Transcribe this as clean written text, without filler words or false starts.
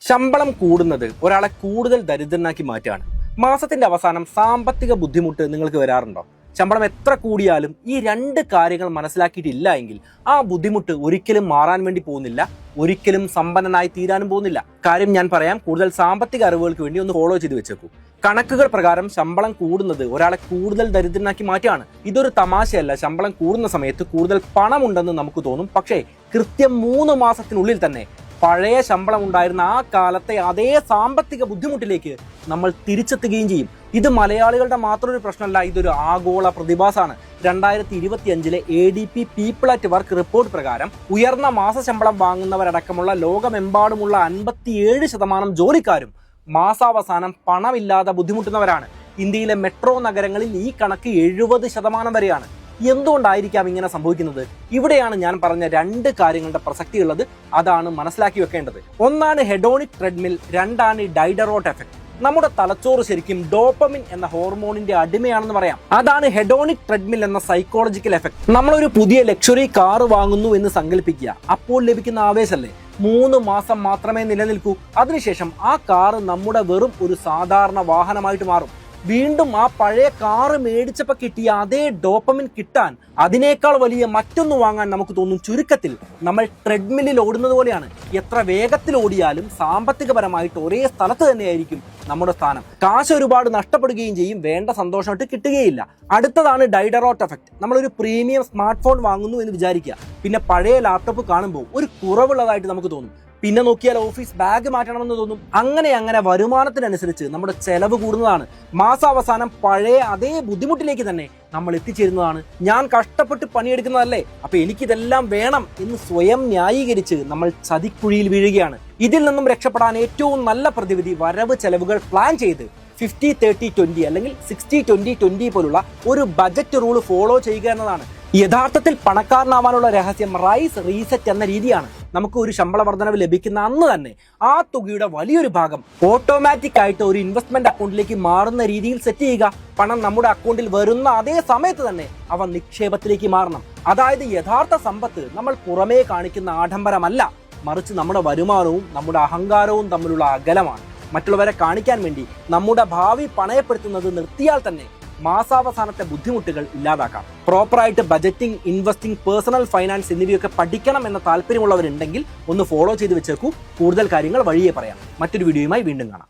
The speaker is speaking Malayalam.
ശമ്പളം കൂടുന്നത് ഒരാളെ കൂടുതൽ ദരിദ്രനാക്കി മാറ്റാണ്. മാസത്തിന്റെ അവസാനം സാമ്പത്തിക ബുദ്ധിമുട്ട് നിങ്ങൾക്ക് വരാറുണ്ടോ? ശമ്പളം എത്ര കൂടിയാലും ഈ രണ്ട് കാര്യങ്ങൾ മനസ്സിലാക്കിയിട്ടില്ല എങ്കിൽ ആ ബുദ്ധിമുട്ട് ഒരിക്കലും മാറാൻ വേണ്ടി പോകുന്നില്ല, ഒരിക്കലും സമ്പന്നനായി തീരാനും പോകുന്നില്ല. കാര്യം ഞാൻ പറയാം, കൂടുതൽ സാമ്പത്തിക അറിവുകൾക്ക് വേണ്ടി ഒന്ന് ഫോളോ ചെയ്ത് വെച്ചേക്കൂ. കണക്കുകൾ പ്രകാരം ശമ്പളം കൂടുന്നത് ഒരാളെ കൂടുതൽ ദരിദ്രനാക്കി മാറ്റാണ്. ഇതൊരു തമാശയല്ല. ശമ്പളം കൂടുന്ന സമയത്ത് കൂടുതൽ പണമുണ്ടെന്ന് നമുക്ക് തോന്നും, പക്ഷേ കൃത്യം 3 മാസത്തിനുള്ളിൽ തന്നെ പഴയ ശമ്പളം ഉണ്ടായിരുന്ന ആ കാലത്തെ അതേ സാമ്പത്തിക ബുദ്ധിമുട്ടിലേക്ക് നമ്മൾ തിരിച്ചെത്തുകയും ചെയ്യും. ഇത് മലയാളികളുടെ മാത്രം ഒരു പ്രശ്നമല്ല, ഇതൊരു ആഗോള പ്രതിഭാസമാണ്. 2025 ADP people at work report പ്രകാരം ഉയർന്ന മാസശമ്പളം വാങ്ങുന്നവരടക്കമുള്ള ലോകമെമ്പാടുമുള്ള 57% ജോലിക്കാരും മാസാവസാനം പണമില്ലാതെ ബുദ്ധിമുട്ടുന്നവരാണ്. ഇന്ത്യയിലെ മെട്രോ നഗരങ്ങളിൽ ഈ കണക്ക് 70% വരെയാണ്. എന്തുകൊണ്ടായിരിക്കാം ഇങ്ങനെ സംഭവിക്കുന്നത്? ഇവിടെയാണ് ഞാൻ പറഞ്ഞ 2 കാര്യങ്ങളുടെ പ്രസക്തി ഉള്ളത്. അതാണ് മനസ്സിലാക്കി വെക്കേണ്ടത്. ഒന്നാണ് ഹെഡോണിക് ട്രെഡ്മിൽ, രണ്ടാണ് ഡൈഡറോട്ട് എഫക്ട്. നമ്മുടെ തലച്ചോറ് ശരിക്കും ഡോപ്പമിൻ എന്ന ഹോർമോണിന്റെ അടിമയാണെന്ന് പറയാം. അതാണ് ഹെഡോണിക് ട്രെഡ്മിൽ എന്ന സൈക്കോളജിക്കൽ എഫക്ട്. നമ്മളൊരു പുതിയ ലക്ഷറി കാർ വാങ്ങുന്നു എന്ന് സങ്കല്പിക്കുക. അപ്പോൾ ലഭിക്കുന്ന ആവേശമല്ലേ 3 മാസം മാത്രമേ നിലനിൽക്കൂ. അതിനുശേഷം ആ കാറ് നമ്മുടെ വെറും ഒരു സാധാരണ വാഹനമായിട്ട് മാറും. വീണ്ടും ആ പഴയ കാറ് മേടിച്ചപ്പോൾ കിട്ടിയ അതേ ഡോപ്പമിൻ കിട്ടാൻ അതിനേക്കാൾ വലിയ മറ്റൊന്ന് വാങ്ങാൻ നമുക്ക് തോന്നും. ചുരുക്കത്തിൽ നമ്മൾ ട്രെഡ്മില്ലിൽ ഓടുന്നത് പോലെയാണ്. എത്ര വേഗത്തിൽ ഓടിയാലും സാമ്പത്തികപരമായിട്ട് ഒരേ സ്ഥലത്ത് തന്നെയായിരിക്കും നമ്മുടെ സ്ഥാനം. കാശ് ഒരുപാട് നഷ്ടപ്പെടുകയും ചെയ്യും, വേണ്ട സന്തോഷമായിട്ട് കിട്ടുകയില്ല. അടുത്തതാണ് ഡൈഡറോട്ട് എഫക്ട്. നമ്മളൊരു പ്രീമിയം സ്മാർട്ട് ഫോൺ വാങ്ങുന്നു എന്ന് വിചാരിക്കുക. പിന്നെ പഴയ ലാപ്ടോപ്പ് കാണുമ്പോൾ ഒരു കുറവുള്ളതായിട്ട് നമുക്ക് തോന്നും. പിന്നെ നോക്കിയാൽ ഓഫീസ് ബാഗ് മാറ്റണമെന്ന് തോന്നും. അങ്ങനെ വരുമാനത്തിനനുസരിച്ച് നമ്മുടെ ചെലവ് കൂടുന്നതാണ്. മാസാവസാനം പഴയ അതേ ബുദ്ധിമുട്ടിലേക്ക് തന്നെ നമ്മൾ എത്തിച്ചേരുന്നതാണ്. ഞാൻ കഷ്ടപ്പെട്ട് പണിയെടുക്കുന്നതല്ലേ, അപ്പൊ എനിക്കിതെല്ലാം വേണം എന്ന് സ്വയം ന്യായീകരിച്ച് നമ്മൾ ചതിക്കുഴിയിൽ വീഴുകയാണ്. ഇതിൽ നിന്നും രക്ഷപ്പെടാൻ ഏറ്റവും നല്ല പ്രതിവിധി വരവ് ചെലവുകൾ പ്ലാൻ ചെയ്ത് 50-30-20 അല്ലെങ്കിൽ 60-20-20 പോലുള്ള ഒരു ബജറ്റ് റൂൾ ഫോളോ ചെയ്യുക എന്നതാണ്. യഥാർത്ഥത്തിൽ പണക്കാരനാവാനുള്ള രഹസ്യം റൈസ് റീസെറ്റ് എന്ന രീതിയാണ്. നമുക്ക് ഒരു ശമ്പള വർധനവ് ലഭിക്കുന്ന അന്ന് തന്നെ ആ തുകയുടെ വലിയൊരു ഭാഗം ഓട്ടോമാറ്റിക് ആയിട്ട് ഒരു ഇൻവെസ്റ്റ്മെന്റ് അക്കൗണ്ടിലേക്ക് മാറുന്ന രീതിയിൽ സെറ്റ് ചെയ്യുക. പണം നമ്മുടെ അക്കൗണ്ടിൽ വരുന്ന അതേ സമയത്ത് തന്നെ അവ നിക്ഷേപത്തിലേക്ക് മാറണം. അതായത് യഥാർത്ഥ സമ്പത്ത് നമ്മൾ പുറമേ കാണിക്കുന്ന ആഡംബരമല്ല, മറിച്ച് നമ്മുടെ വരുമാനവും നമ്മുടെ അഹങ്കാരവും തമ്മിലുള്ള അകലമാണ്. മറ്റുള്ളവരെ കാണിക്കാൻ വേണ്ടി നമ്മുടെ ഭാവി പണയപ്പെടുത്തുന്നത് നിർത്തിയാൽ തന്നെ മാസാവസാനത്തെ ബുദ്ധിമുട്ടുകൾ ഇല്ലാതാക്കാം. പ്രോപ്പറായിട്ട് ബജറ്റിംഗ്, ഇൻവെസ്റ്റിംഗ്, പേഴ്സണൽ ഫൈനാൻസ് എന്നിവയൊക്കെ പഠിക്കണം എന്ന താല്പര്യമുള്ളവരുണ്ടെങ്കിൽ ഒന്ന് ഫോളോ ചെയ്ത് വെച്ചേക്കൂ. കൂടുതൽ കാര്യങ്ങൾ വഴിയേ പറയാം. മറ്റൊരു വീഡിയോയുമായി വീണ്ടും കാണാം.